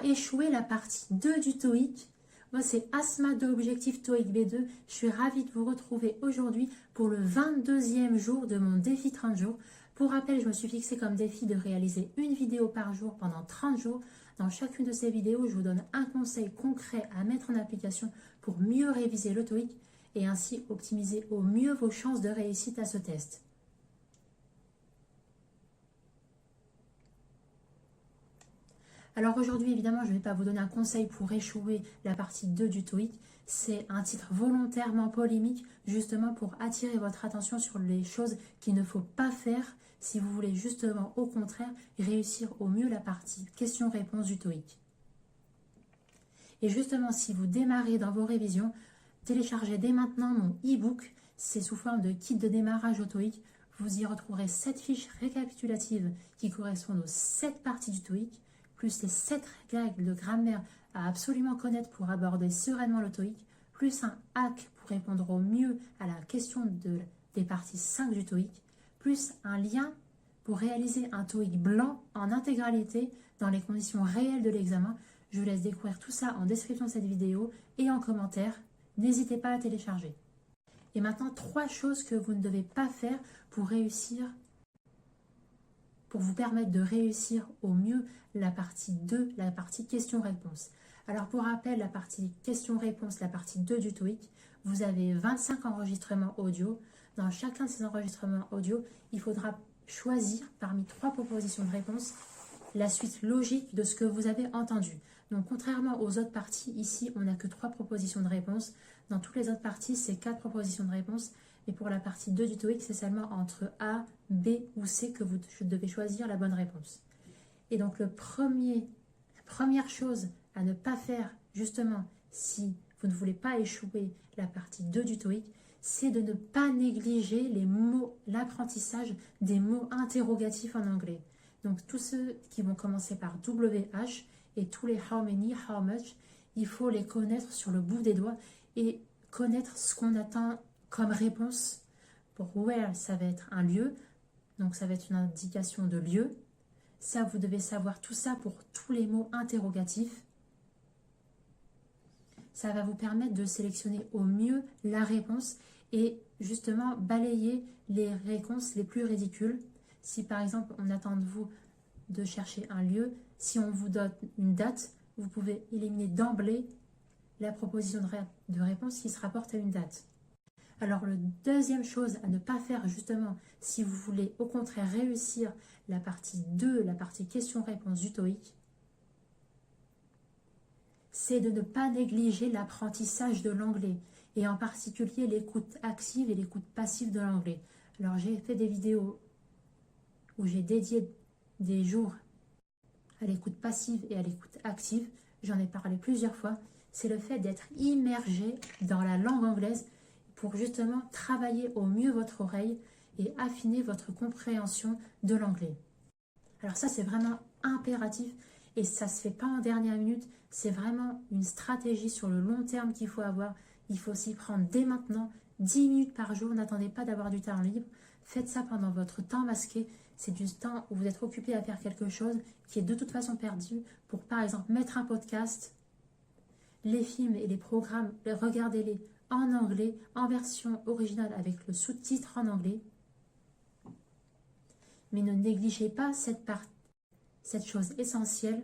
échoué la partie 2 du TOEIC. Moi, c'est Asma de Objectif TOEIC B2. Je suis ravie de vous retrouver aujourd'hui pour le 22e jour de mon défi 30 jours. Pour rappel, je me suis fixé comme défi de réaliser une vidéo par jour pendant 30 jours. Dans chacune de ces vidéos, je vous donne un conseil concret à mettre en application pour mieux réviser le TOEIC et ainsi optimiser au mieux vos chances de réussite à ce test. Alors aujourd'hui, évidemment, je ne vais pas vous donner un conseil pour échouer la partie 2 du TOEIC. C'est un titre volontairement polémique, justement pour attirer votre attention sur les choses qu'il ne faut pas faire si vous voulez justement, au contraire, réussir au mieux la partie questions-réponses du TOEIC. Et justement, si vous démarrez dans vos révisions, téléchargez dès maintenant mon e-book. C'est sous forme de kit de démarrage au TOEIC. Vous y retrouverez 7 fiches récapitulatives qui correspondent aux 7 parties du TOEIC, plus les 7 règles de grammaire à absolument connaître pour aborder sereinement le TOEIC, plus un hack pour répondre au mieux à la question des parties 5 du TOEIC, plus un lien pour réaliser un TOEIC blanc en intégralité dans les conditions réelles de l'examen. Je vous laisse découvrir tout ça en description de cette vidéo et en commentaire. N'hésitez pas à télécharger. Et maintenant, 3 choses que vous ne devez pas faire pour réussir, pour vous permettre de réussir au mieux la partie 2, la partie questions-réponses. Alors pour rappel, la partie questions-réponses, la partie 2 du TOEIC, vous avez 25 enregistrements audio. Dans chacun de ces enregistrements audio, il faudra choisir parmi 3 propositions de réponse la suite logique de ce que vous avez entendu. Donc contrairement aux autres parties, ici on n'a que 3 propositions de réponse. Dans toutes les autres parties, c'est 4 propositions de réponse. Et pour la partie 2 du TOEIC, c'est seulement entre A, B ou C que vous devez choisir la bonne réponse. Et donc la première chose à ne pas faire, justement, si vous ne voulez pas échouer la partie 2 du TOEIC, c'est de ne pas négliger les mots, l'apprentissage des mots interrogatifs en anglais. Donc tous ceux qui vont commencer par WH et tous les how many, how much, il faut les connaître sur le bout des doigts et connaître ce qu'on attend comme réponse. Pour where, ça va être un lieu, donc ça va être une indication de lieu. Ça, vous devez savoir tout ça pour tous les mots interrogatifs. Ça va vous permettre de sélectionner au mieux la réponse et justement balayer les réponses les plus ridicules. Si par exemple on attend de vous de chercher un lieu, si on vous donne une date, vous pouvez éliminer d'emblée la proposition de réponse qui se rapporte à une date. Alors, la deuxième chose à ne pas faire justement, si vous voulez au contraire réussir la partie 2, la partie questions-réponses du TOEIC, c'est de ne pas négliger l'apprentissage de l'anglais et en particulier l'écoute active et l'écoute passive de l'anglais. Alors, j'ai fait des vidéos où j'ai dédié des jours à l'écoute passive et à l'écoute active. J'en ai parlé plusieurs fois. C'est le fait d'être immergé dans la langue anglaise pour justement travailler au mieux votre oreille et affiner votre compréhension de l'anglais. Alors ça, c'est vraiment impératif et ça ne se fait pas en dernière minute. C'est vraiment une stratégie sur le long terme qu'il faut avoir. Il faut s'y prendre dès maintenant, 10 minutes par jour. N'attendez pas d'avoir du temps libre. Faites ça pendant votre temps masqué. C'est du temps où vous êtes occupé à faire quelque chose qui est de toute façon perdu pour, par exemple, mettre un podcast. Les films et les programmes, regardez-les en anglais, en version originale avec le sous-titre en anglais. Mais ne négligez pas cette chose essentielle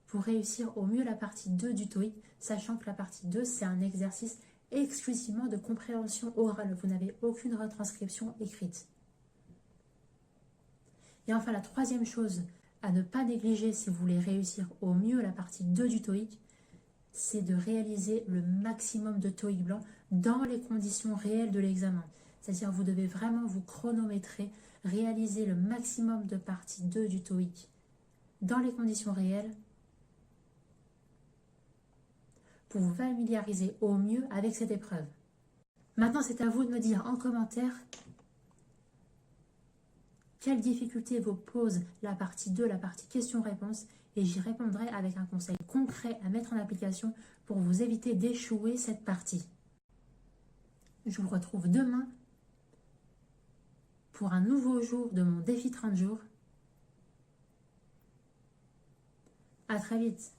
pour réussir au mieux la partie 2 du TOEIC, sachant que la partie 2, c'est un exercice exclusivement de compréhension orale. Vous n'avez aucune retranscription écrite. Et enfin, la troisième chose à ne pas négliger si vous voulez réussir au mieux la partie 2 du TOEIC, c'est de réaliser le maximum de TOEIC blanc dans les conditions réelles de l'examen. C'est-à-dire vous devez vraiment vous chronométrer, réaliser le maximum de partie 2 du TOEIC dans les conditions réelles pour vous familiariser au mieux avec cette épreuve. Maintenant, c'est à vous de me dire en commentaire quelles difficultés vous pose la partie 2, la partie questions-réponses, et j'y répondrai avec un conseil concret à mettre en application pour vous éviter d'échouer cette partie. Je vous retrouve demain pour un nouveau jour de mon défi 30 jours. À très vite.